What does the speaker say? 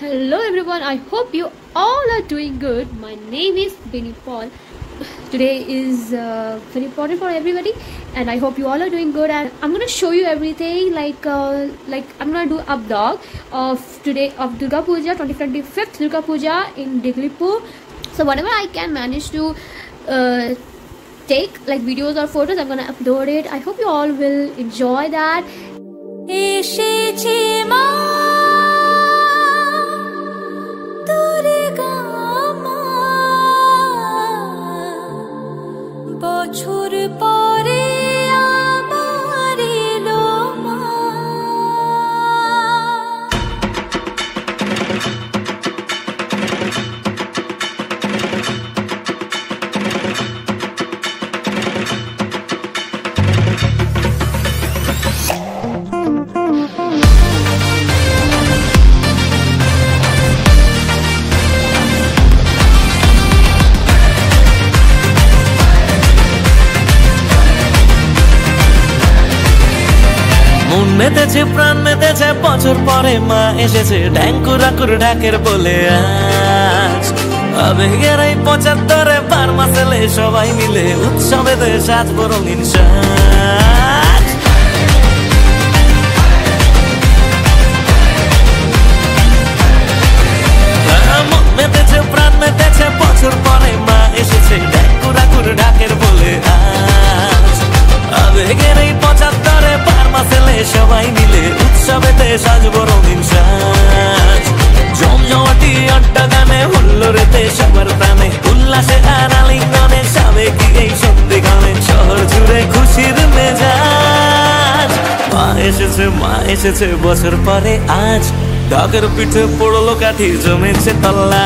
Hello everyone, I hope you all are doing good. My name is Benny Paul. Today is very important for everybody and I hope you all are doing good, and I'm gonna show you everything like I'm gonna do a vlog of today of Durga Puja, 2025th Durga Puja in Diglipur. So whatever I can manage to take like videos or photos, I'm gonna upload it. I hope you all will enjoy that. বছর পরে আবার এলো মা। মেতেছে প্রাণ মেতেছে বছর পরে মা এসেছে ঢ্যাঙ্কুরাকুর ঢাকের বলে আজ আবেগের এই ৭৫-এ পার মাসেলে সবাই মিলে উৎসবেতে সাজবো রঙিন সাজ। মেতেছে প্রাণ মেতেছে বছর পরে মা এসেছে ঢ্যাঙ্কুরাকুর ঢাকের বলে আজ আবেগের এই ৭৫-এ পার মাসেলে সবাই মিলে উৎসবেতে সাজবো রঙিন সাজ। জমজমাটি আড্ডা গানে হুল্লোড়েতে সবার প্রাণে উল্লাসে আর আলিঙ্গনে সাবেকি এই সন্ধে গানে শহর জুড়ে খুশির মেজাজ। মা এসেছে বছর পরে আজ ঢাকের পিঠে পড়লো কাঠি জমেছে তল্লা।